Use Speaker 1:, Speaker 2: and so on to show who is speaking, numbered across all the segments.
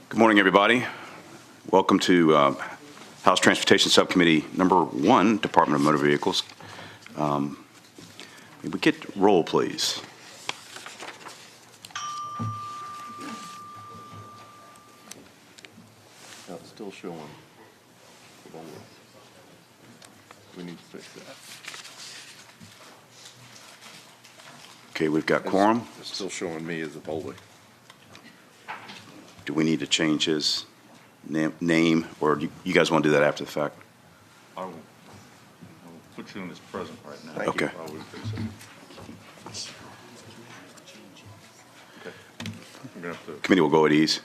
Speaker 1: Good morning, everybody. Welcome to House Transportation Subcommittee number 1, Department of Motor Vehicles. May we get roll, please?
Speaker 2: No, it's still showing. We need to fix that.
Speaker 1: Okay, we've got quorum.
Speaker 2: It's still showing me as a Bowley.
Speaker 1: Do we need to change his name, or do you guys want to do that after the fact?
Speaker 3: I will put you in as present right now.
Speaker 1: Thank you.
Speaker 3: I will fix it. Okay. I'm gonna have to.
Speaker 1: Committee will go at ease.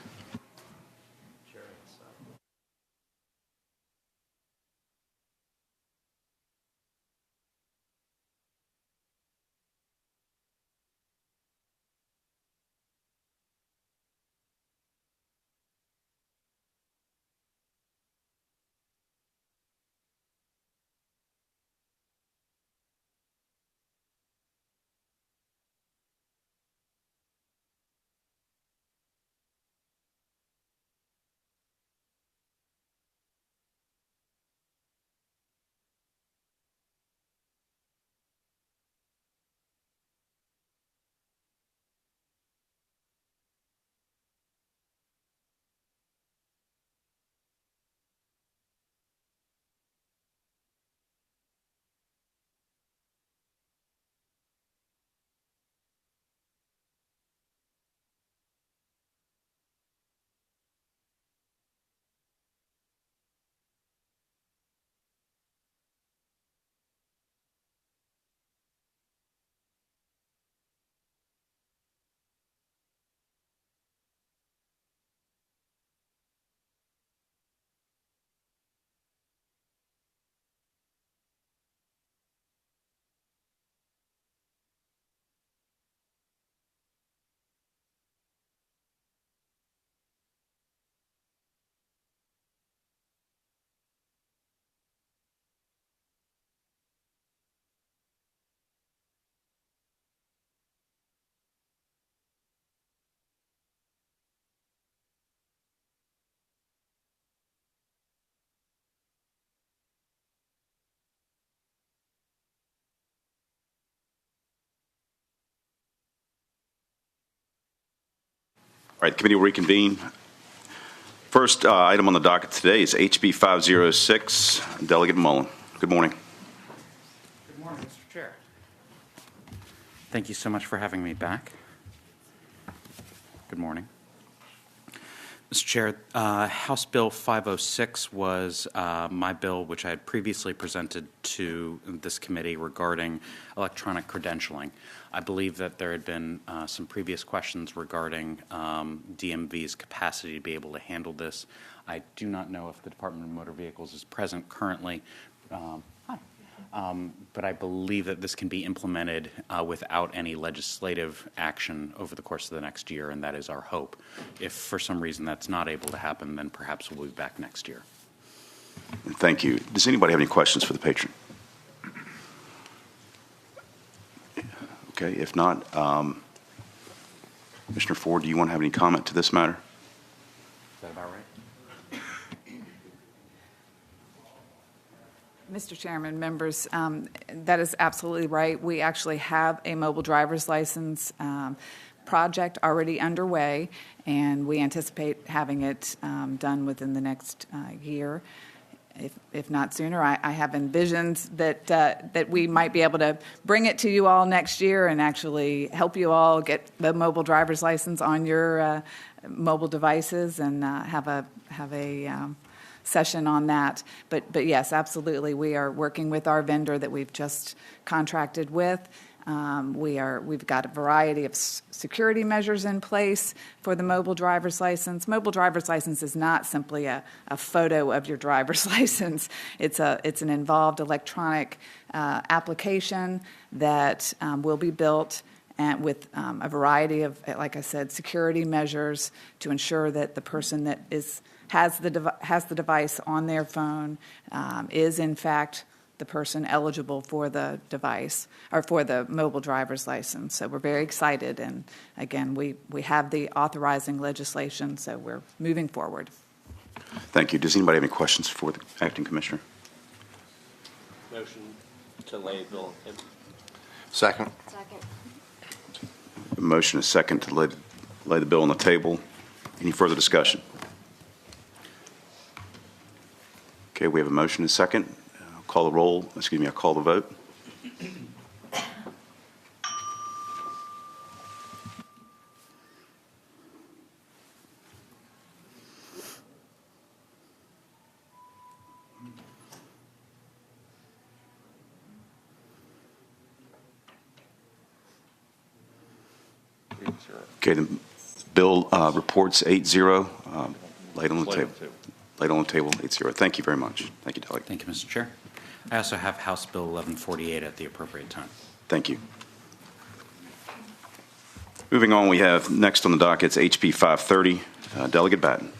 Speaker 1: All right, the committee will reconvene. First item on the docket today is HB 506, Delegate Mullen. Good morning.
Speaker 4: Good morning, Mr. Chair. Thank you so much for having me back. Good morning. Mr. Chair, House Bill 506 was my bill which I had previously presented to this committee regarding electronic credentialing. I believe that there had been some previous questions regarding DMV's capacity to be able to handle this. I do not know if the Department of Motor Vehicles is present currently. But I believe that this can be implemented without any legislative action over the course of the next year, and that is our hope. If for some reason that's not able to happen, then perhaps we'll be back next year.
Speaker 1: Thank you. Does anybody have any questions for the patron? Okay, if not, Commissioner Ford, do you want to have any comment to this matter?
Speaker 4: Is that about right?
Speaker 5: Mr. Chairman, members, that is absolutely right. We actually have a mobile driver's license project already underway, and we anticipate having it done within the next year, if not sooner. I have envisioned that we might be able to bring it to you all next year and actually help you all get the mobile driver's license on your mobile devices and have a session on that. But yes, absolutely, we are working with our vendor that we've just contracted with. We've got a variety of security measures in place for the mobile driver's license. Mobile driver's license is not simply a photo of your driver's license. It's an involved electronic application that will be built and with a variety of, like I said, security measures to ensure that the person that has the device on their phone is in fact the person eligible for the device or for the mobile driver's license. So we're very excited. And again, we have the authorizing legislation, so we're moving forward.
Speaker 1: Thank you. Does anybody have any questions for the acting commissioner?
Speaker 6: Motion to lay bill.
Speaker 2: Second.
Speaker 1: A motion is second to lay the bill on the table. Any further discussion? Okay, we have a motion and a second. I'll call the roll. Excuse me, I'll call the vote. Okay, the bill reports 8-0, laid on the table. Laid on the table, 8-0. Thank you very much. Thank you, Delegate.
Speaker 4: Thank you, Mr. Chair. I also have House Bill 1148 at the appropriate time.
Speaker 1: Thank you. Moving on, we have next on the docket, it's HB 530, Delegate Batten.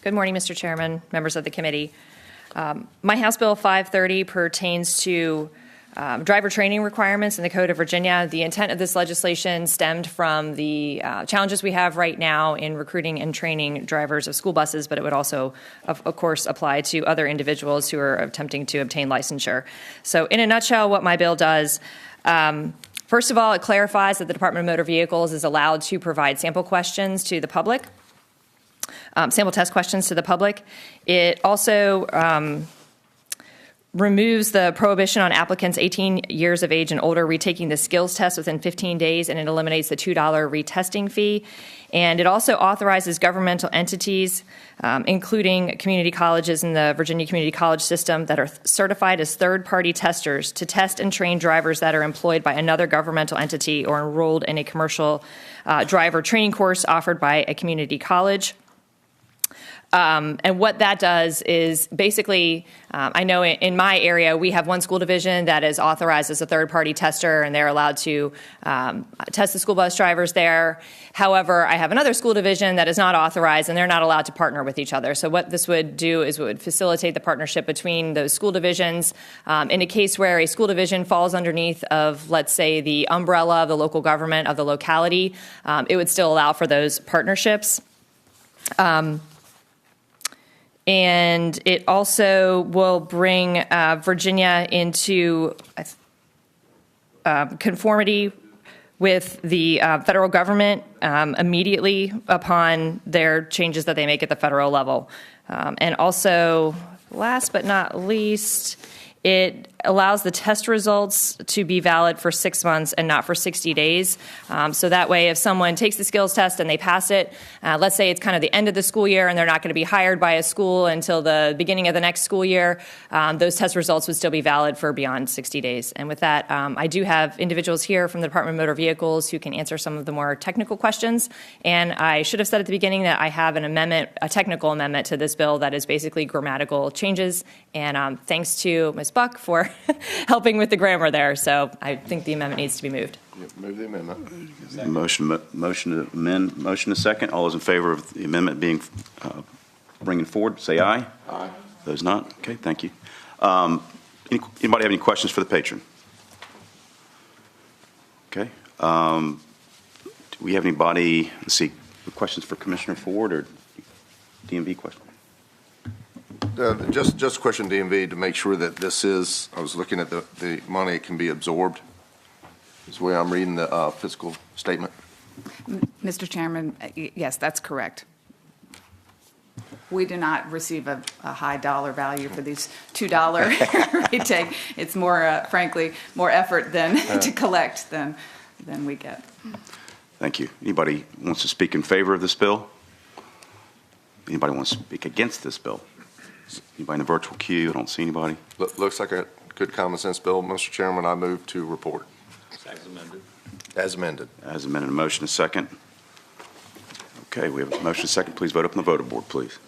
Speaker 7: Good morning, Mr. Chairman, members of the committee. My House Bill 530 pertains to driver training requirements in the Code of Virginia. The intent of this legislation stemmed from the challenges we have right now in recruiting and training drivers of school buses, but it would also, of course, apply to other individuals who are attempting to obtain licensure. So in a nutshell, what my bill does, first of all, it clarifies that the Department of Motor Vehicles is allowed to provide sample questions to the public, sample test questions to the public. It also removes the prohibition on applicants 18 years of age and older retaking the skills test within 15 days, and it eliminates the $2 retesting fee. And it also authorizes governmental entities, including community colleges in the Virginia Community College system that are certified as third-party testers, to test and train drivers that are employed by another governmental entity or enrolled in a commercial driver training course offered by a community college. And what that does is basically, I know in my area, we have one school division that is authorized as a third-party tester, and they're allowed to test the school bus drivers there. However, I have another school division that is not authorized, and they're not allowed to partner with each other. So what this would do is it would facilitate the partnership between those school divisions. In a case where a school division falls underneath of, let's say, the umbrella of the local government of the locality, it would still allow for those partnerships. And it also will bring Virginia into conformity with the federal government immediately upon their changes that they make at the federal level. And also, last but not least, it allows the test results to be valid for 6 months and not for 60 days. So that way, if someone takes the skills test and they pass it, let's say it's kind of the end of the school year and they're not going to be hired by a school until the beginning of the next school year, those test results would still be valid for beyond 60 days. And with that, I do have individuals here from the Department of Motor Vehicles who can answer some of the more technical questions. And I should have said at the beginning that I have an amendment, a technical amendment to this bill that is basically grammatical changes. And thanks to Ms. Buck for helping with the grammar there. So I think the amendment needs to be moved.
Speaker 2: Move the amendment.
Speaker 1: Motion to amend. Motion to second. All those in favor of the amendment being bringing forward, say aye.
Speaker 2: Aye.
Speaker 1: Those not? Okay, thank you. Anybody have any questions for the patron? Okay. Do we have anybody, let's see, questions for Commissioner Ford or DMV question?
Speaker 2: Just a question, DMV, to make sure that this is, I was looking at the money can be absorbed, is the way I'm reading the fiscal statement.
Speaker 5: Mr. Chairman, yes, that's correct. We do not receive a high dollar value for these $2 retake. It's more, frankly, more effort than to collect than we get.
Speaker 1: Thank you. Anybody wants to speak in favor of this bill? Anybody wants to speak against this bill? Anybody in the virtual queue? I don't see anybody.
Speaker 2: Looks like a good common sense bill. Mr. Chairman, I move to report.
Speaker 6: As amended.
Speaker 2: As amended.
Speaker 1: As amended, a motion a second. Okay, we have a motion a second. Please vote up on the voter board, please.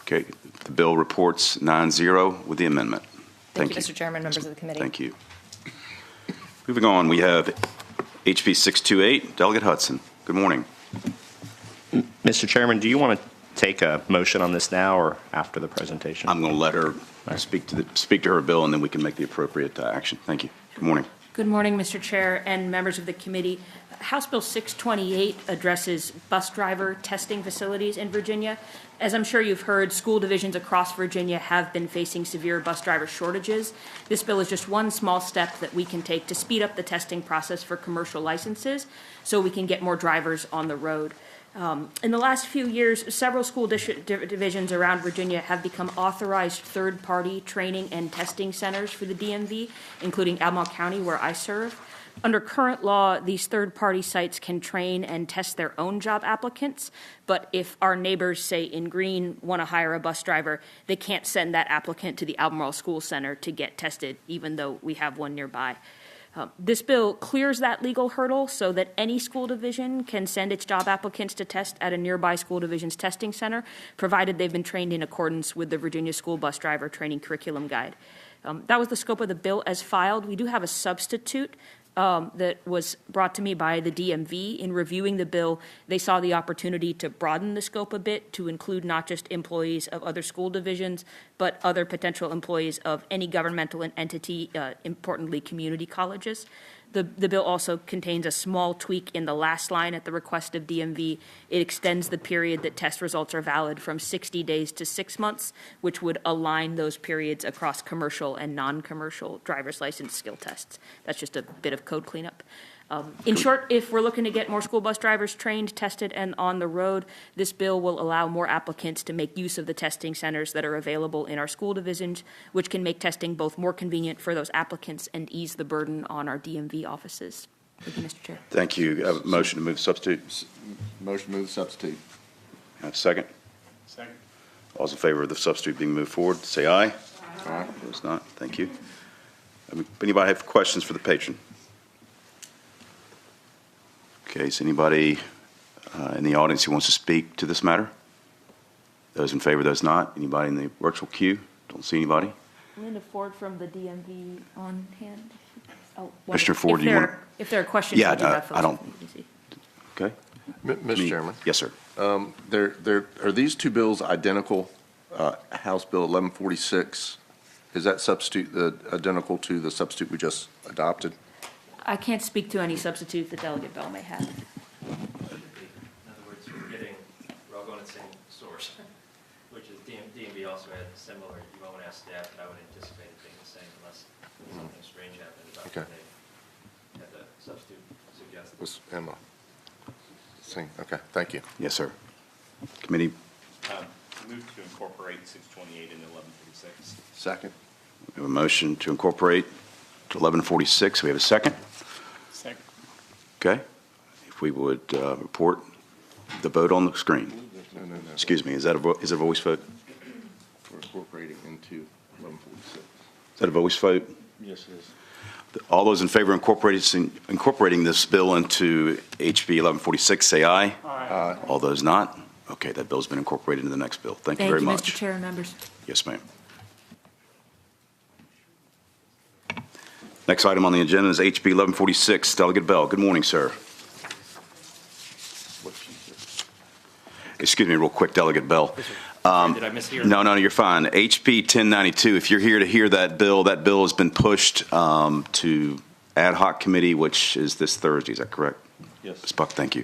Speaker 1: Okay, the bill reports 9-0 with the amendment.
Speaker 7: Thank you, Mr. Chairman, members of the committee.
Speaker 1: Thank you. Moving on, we have HB 628, Delegate Hudson. Good morning.
Speaker 8: Mr. Chairman, do you want to take a motion on this now or after the presentation?
Speaker 1: I'm going to let her speak to her bill, and then we can make the appropriate action. Thank you. Good morning.
Speaker 9: Good morning, Mr. Chair and members of the committee. House Bill 628 addresses bus driver testing facilities in Virginia. As I'm sure you've heard, school divisions across Virginia have been facing severe bus driver shortages. This bill is just one small step that we can take to speed up the testing process for commercial licenses so we can get more drivers on the road. In the last few years, several school divisions around Virginia have become authorized third-party training and testing centers for the DMV, including Albemarle County, where I serve. Under current law, these third-party sites can train and test their own job applicants, but if our neighbors, say in Greene, want to hire a bus driver, they can't send that applicant to the Albemarle School Center to get tested, even though we have one nearby. This bill clears that legal hurdle so that any school division can send its job applicants to test at a nearby school division's testing center, provided they've been trained in accordance with the Virginia School Bus Driver Training Curriculum Guide. That was the scope of the bill as filed. We do have a substitute that was brought to me by the DMV. In reviewing the bill, they saw the opportunity to broaden the scope a bit to include not just employees of other school divisions, but other potential employees of any governmental entity, importantly community colleges. The bill also contains a small tweak in the last line at the request of DMV. It extends the period that test results are valid from 60 days to 6 months, which would align those periods across commercial and non-commercial driver's license skill tests. That's just a bit of code cleanup. In short, if we're looking to get more school bus drivers trained, tested, and on the road, this bill will allow more applicants to make use of the testing centers that are available in our school divisions, which can make testing both more convenient for those applicants and ease the burden on our DMV offices. Thank you, Mr. Chair.
Speaker 1: Thank you. I have a motion to move substitute.
Speaker 2: Motion to move substitute.
Speaker 1: I have a second.
Speaker 3: Second.
Speaker 1: All those in favor of the substitute being moved forward, say aye.
Speaker 2: Aye.
Speaker 1: Those not, thank you. Anybody have questions for the patron? Okay, is anybody in the audience who wants to speak to this matter? Those in favor, those not? Anybody in the virtual queue? Don't see anybody.
Speaker 9: Linda Ford from the DMV on hand. Oh,
Speaker 1: Mr. Ford, do you want?
Speaker 9: If there are questions,
Speaker 1: Yeah,
Speaker 9: we do have
Speaker 1: I don't-
Speaker 9: folks.
Speaker 1: Okay.
Speaker 2: Mr. Chairman,
Speaker 1: Yes, sir.
Speaker 2: are these two bills identical? House Bill 1146, is that substitute identical to the substitute we just adopted?
Speaker 9: I can't speak to any substitute the Delegate Bell may have.
Speaker 10: In other words, we're all going to the same source, which is DMV also had similar. You won't ask staff, but I would anticipate it being the same unless something strange happened about
Speaker 2: Okay.
Speaker 10: when they had the substitute suggested.
Speaker 2: Was Emma? Okay, thank you.
Speaker 1: Yes, sir. Committee,
Speaker 3: Move to incorporate 628 into 1146.
Speaker 2: Second.
Speaker 1: we have a motion to incorporate to 1146. We have a second.
Speaker 3: Second.
Speaker 1: Okay. If we would report the vote on the screen.
Speaker 2: No.
Speaker 1: Excuse me, is a voice vote?
Speaker 2: For incorporating into 1146.
Speaker 1: Is that a voice vote?
Speaker 3: Yes, it is.
Speaker 1: All those in favor of incorporating this bill into HB 1146, say aye.
Speaker 2: Aye.
Speaker 1: All those not? Okay, that bill's been incorporated into the next bill. Thank you very much.
Speaker 9: Mr. Chair and members.
Speaker 1: Yes, ma'am. Next item on the agenda is HB 1146. Delegate Bell. Good morning, sir. Excuse me real quick, Delegate Bell.
Speaker 4: Did I mishear?
Speaker 1: No, you're fine. HB 1092, if you're here to hear that bill has been pushed to ad hoc committee, which is this Thursday. Is that correct?
Speaker 3: Yes.
Speaker 1: Ms. Buck, thank you.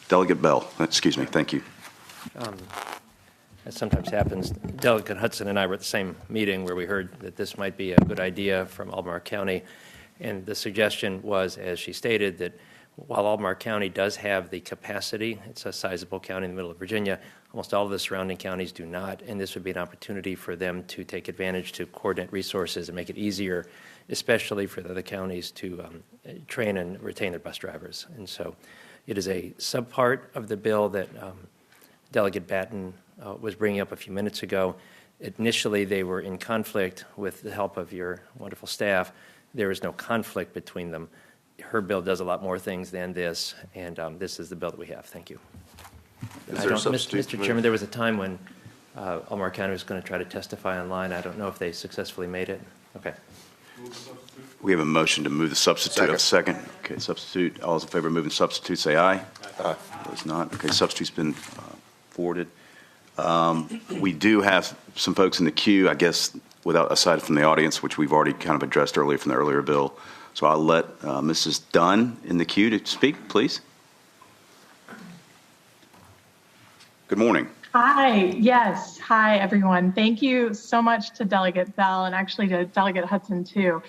Speaker 1: Delegate Bell, excuse me, thank you.
Speaker 10: As sometimes happens, Delegate Hudson and I were at the same meeting where we heard that this might be a good idea from Albemarle County. And the suggestion was, as she stated, that while Albemarle County does have the capacity, it's a sizable county in the middle of Virginia, almost all of the surrounding counties do not, and this would be an opportunity for them to take advantage to coordinate resources and make it easier, especially for the other counties to train and retain their bus drivers. And so it is a subpart of the bill that Delegate Batten was bringing up a few minutes ago. Initially, they were in conflict. With the help of your wonderful staff, there is no conflict between them. Her bill does a lot more things than this, and this is the bill that we have. Thank you.
Speaker 2: Is there a substitute?
Speaker 10: Mr. Chairman, there was a time when Albemarle County was going to try to testify online. I don't know if they successfully made it. Okay.
Speaker 1: We have a motion to move the substitute. Have a second. Okay, substitute. All those in favor of moving substitute, say aye.
Speaker 2: Aye.
Speaker 1: Those not. Okay, substitute's been forwarded. We do have some folks in the queue, I guess, aside from the audience, which we've already kind of addressed earlier from the earlier bill. So I'll let Mrs. Dunn in the queue to speak, please. Good morning.
Speaker 11: Hi, yes. Hi, everyone. Thank you so much to Delegate Bell and actually to Delegate Hudson, too,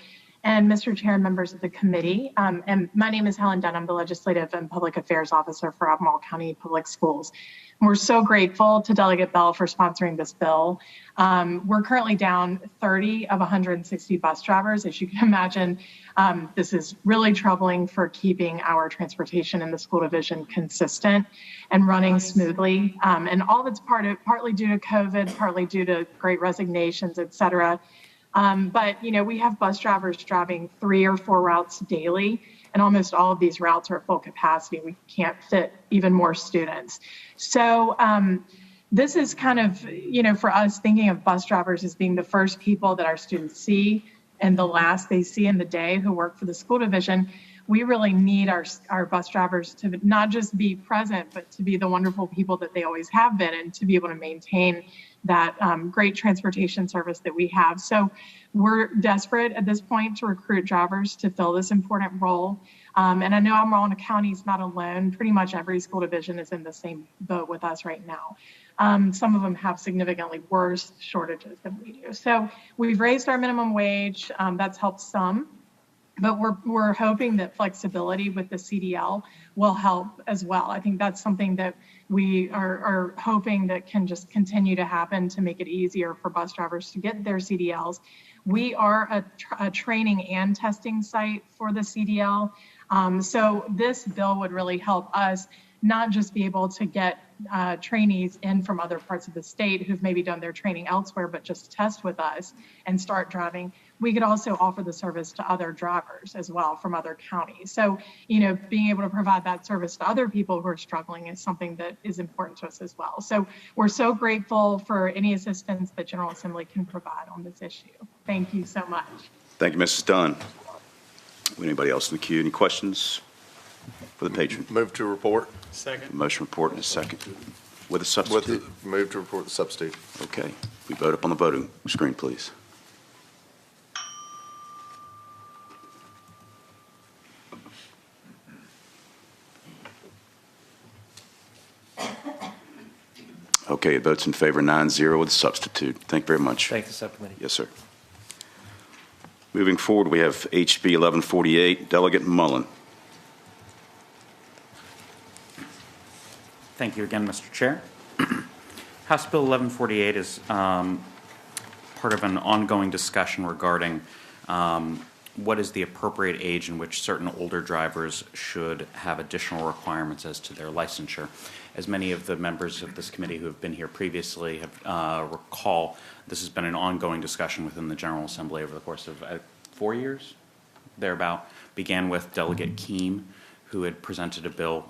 Speaker 11: and Mr. Chair and members of the committee. And my name is Helen Dunn. I'm the Legislative and Public Affairs Officer for Albemarle County Public Schools. We're so grateful to Delegate Bell for sponsoring this bill. We're currently down 30 of 160 bus drivers. As you can imagine, this is really troubling for keeping our transportation in the school division consistent and running smoothly. And all of it's partly due to COVID, partly due to great resignations, et cetera. But, you know, we have bus drivers driving 3 or 4 routes daily, and almost all of these routes are at full capacity. We can't fit even more students. So this is kind of, you know, for us, thinking of bus drivers as being the first people that our students see and the last they see in the day who work for the school division. We really need our bus drivers to not just be present, but to be the wonderful people that they always have been and to be able to maintain that great transportation service that we have. So we're desperate at this point to recruit drivers to fill this important role. And I know Albemarle County is not alone. Pretty much every school division is in the same boat with us right now. Some of them have significantly worse shortages than we do. So we've raised our minimum wage. That's helped some. But we're hoping that flexibility with the CDL will help as well. I think that's something that we are hoping that can just continue to happen to make it easier for bus drivers to get their CDLs. We are a training and testing site for the CDL. So this bill would really help us not just be able to get trainees in from other parts of the state who've maybe done their training elsewhere, but just test with us and start driving. We could also offer the service to other drivers as well from other counties. So, you know, being able to provide that service to other people who are struggling is something that is important to us as well. So we're so grateful for any assistance that General Assembly can provide on this issue. Thank you so much.
Speaker 1: Thank you, Mrs. Dunn. Anybody else in the queue? Any questions for the patron?
Speaker 2: Move to report.
Speaker 3: Second.
Speaker 1: Motion report in a second. With a substitute?
Speaker 2: Move to report the substitute.
Speaker 1: Okay. We vote up on the voting screen, please. Okay, it votes in favor 9-0 with a substitute. Thank you very much.
Speaker 10: Thank the subcommittee.
Speaker 1: Yes, sir. Moving forward, we have HB 1148, Delegate Mullen.
Speaker 4: Thank you again, Mr. Chair. House Bill 1148 is part of an ongoing discussion regarding what is the appropriate age in which certain older drivers should have additional requirements as to their licensure. As many of the members of this committee who have been here previously have recall, this has been an ongoing discussion within the General Assembly over the course of 4 years, thereabout. Began with Delegate Keem, who had presented a bill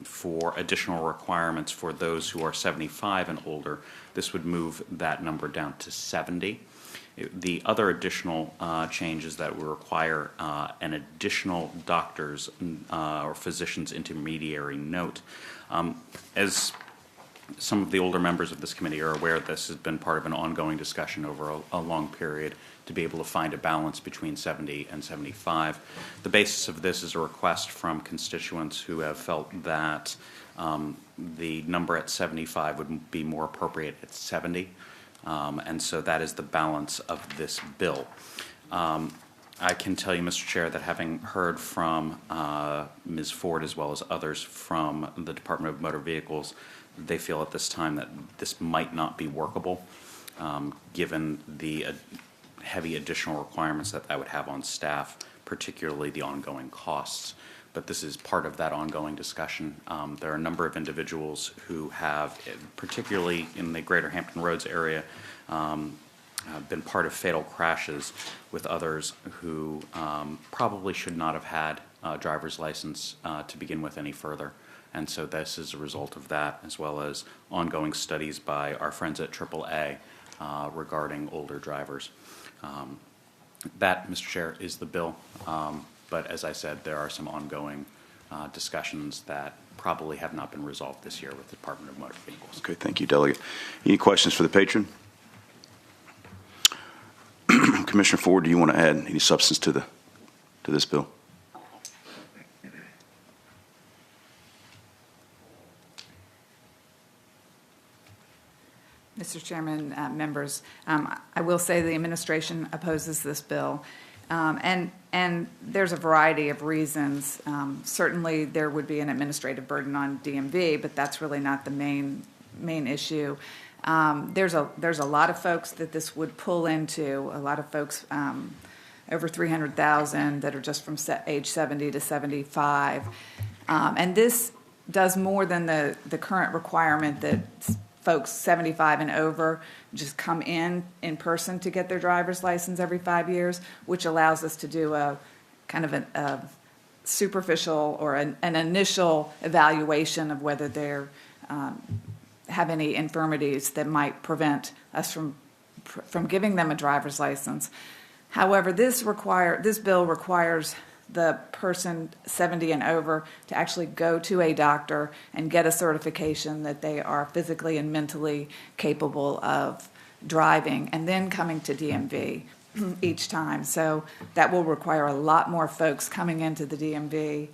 Speaker 4: for additional requirements for those who are 75 and older. This would move that number down to 70. The other additional change is that we require an additional doctor's or physician's intermediary note. As some of the older members of this committee are aware, this has been part of an ongoing discussion over a long period to be able to find a balance between 70 and 75. The basis of this is a request from constituents who have felt that the number at 75 would be more appropriate at 70. And so that is the balance of this bill. I can tell you, Mr. Chair, that having heard from Ms. Ford as well as others from the Department of Motor Vehicles, they feel at this time that this might not be workable, given the heavy additional requirements that would have on staff, particularly the ongoing costs. But this is part of that ongoing discussion. There are a number of individuals who have, particularly in the Greater Hampton Roads area, been part of fatal crashes with others who probably should not have had a driver's license to begin with any further. And so this is a result of that, as well as ongoing studies by our friends at AAA regarding older drivers. That, Mr. Chair, is the bill. But as I said, there are some ongoing discussions that probably have not been resolved this year with the Department of Motor Vehicles.
Speaker 1: Okay, thank you, Delegate. Any questions for the patron? Commissioner Ford, do you want to add any substance to this bill?
Speaker 5: Mr. Chairman, members, I will say the administration opposes this bill, and there's a variety of reasons. Certainly, there would be an administrative burden on DMV, but that's really not the main issue. There's a lot of folks that this would pull into. A lot of folks, over 300,000, that are just from age 70 to 75, and this does more than the current requirement that folks 75 and over just come in person to get their driver's license every 5 years, which allows us to do a kind of a superficial or an initial evaluation of whether they're have any infirmities that might prevent us from giving them a driver's license. However, this bill requires the person 70 and over to actually go to a doctor and get a certification that they are physically and mentally capable of driving, and then coming to DMV each time. So that will require a lot more folks coming into the DMV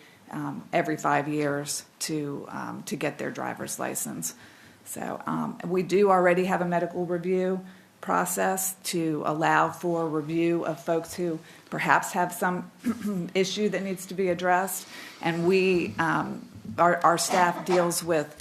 Speaker 5: every 5 years to get their driver's license. So we do already have a medical review process to allow for review of folks who perhaps have some issue that needs to be addressed, and we our staff deals with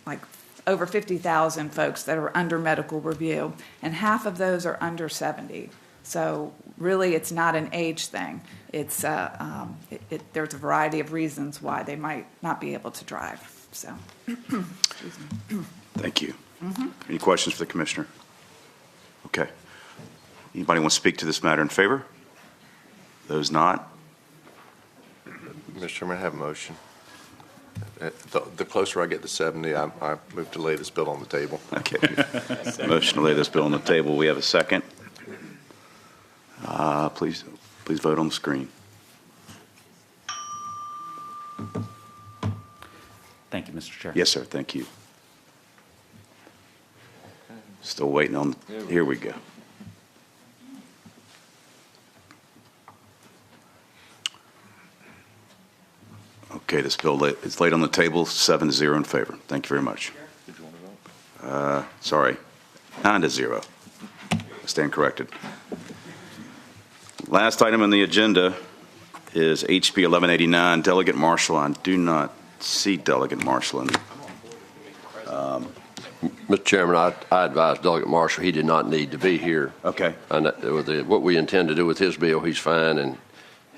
Speaker 5: like over 50,000 folks that are under medical review, and half of those are under 70. So really, it's not an age thing. It's there's a variety of reasons why they might not be able to drive. So, excuse me.
Speaker 1: Thank you. Any questions for the Commissioner? Okay. Anybody want to speak to this matter in favor? Those not?
Speaker 2: Mr. Chairman, I have a motion. The closer I get to 70, I move to lay this bill on the table.
Speaker 1: Okay. Motion to lay this bill on the table. We have a second. Please vote on the screen.
Speaker 4: Thank you, Mr. Chair.
Speaker 1: Yes, sir. Thank you. Still waiting on. Here we go. Okay, this bill is laid on the table, 7-0 in favor. Thank you very much. Sorry, 9-0. I stand corrected. Last item on the agenda is HB 1189, Delegate Marshall. I do not see Delegate Marshall.
Speaker 12: Mr. Chairman, I advised Delegate Marshall he did not need to be here.
Speaker 1: Okay.
Speaker 12: And what we intend to do with his bill, he's fine, and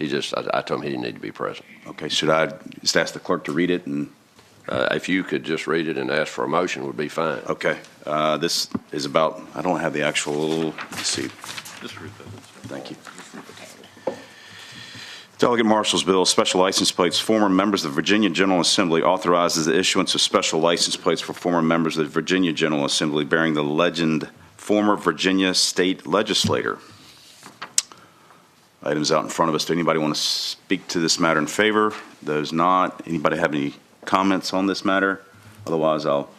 Speaker 12: I told him he didn't need to be present.
Speaker 1: Okay, should I just ask the clerk to read it? And
Speaker 12: if you could just read it and ask for a motion, would be fine.
Speaker 1: Okay. This is about, I don't have the actual, let's see.
Speaker 3: Just read that.
Speaker 1: Thank you. Delegate Marshall's bill, special license plates. Former members of the Virginia General Assembly authorizes the issuance of special license plates for former members of the Virginia General Assembly bearing the legend former Virginia state legislator. Items out in front of us. Do anybody want to speak to this matter in favor? Those not. Anybody have any comments on this matter? Otherwise, I'll.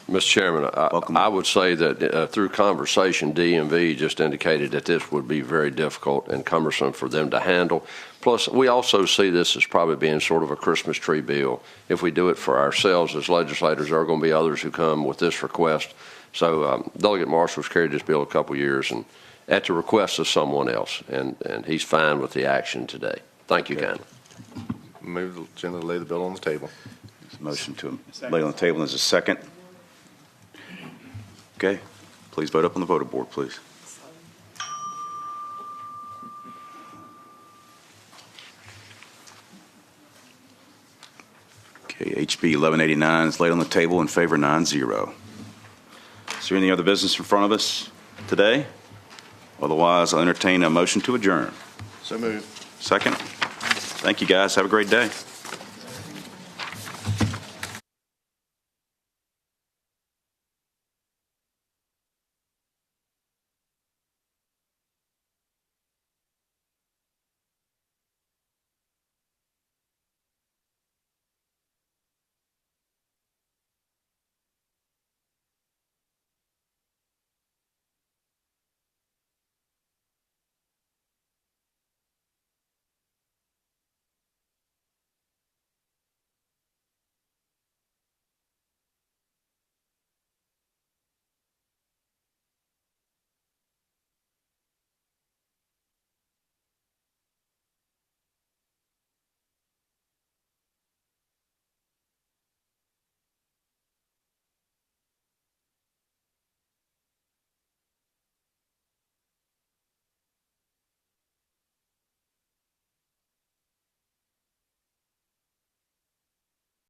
Speaker 12: Mr. Chairman, I would say that through conversation, DMV just indicated that this would be very difficult and cumbersome for them to handle. Plus, we also see this as probably being sort of a Christmas tree bill. If we do it for ourselves as legislators, there are going to be others who come with this request. So Delegate Marshall's carried this bill a couple years and at the request of someone else, and he's fine with the action today. Thank you, kindly.
Speaker 2: Move the agenda to lay the bill on the table.
Speaker 1: There's a motion to lay on the table. There's a second. Okay. Please vote up on the voter board, please. Okay, HB 1189 is laid on the table in favor, 9-0. Is there any other business in front of us today? Otherwise, I'll entertain a motion to adjourn.
Speaker 2: So moved.
Speaker 1: Second. Thank you, guys. Have a great day.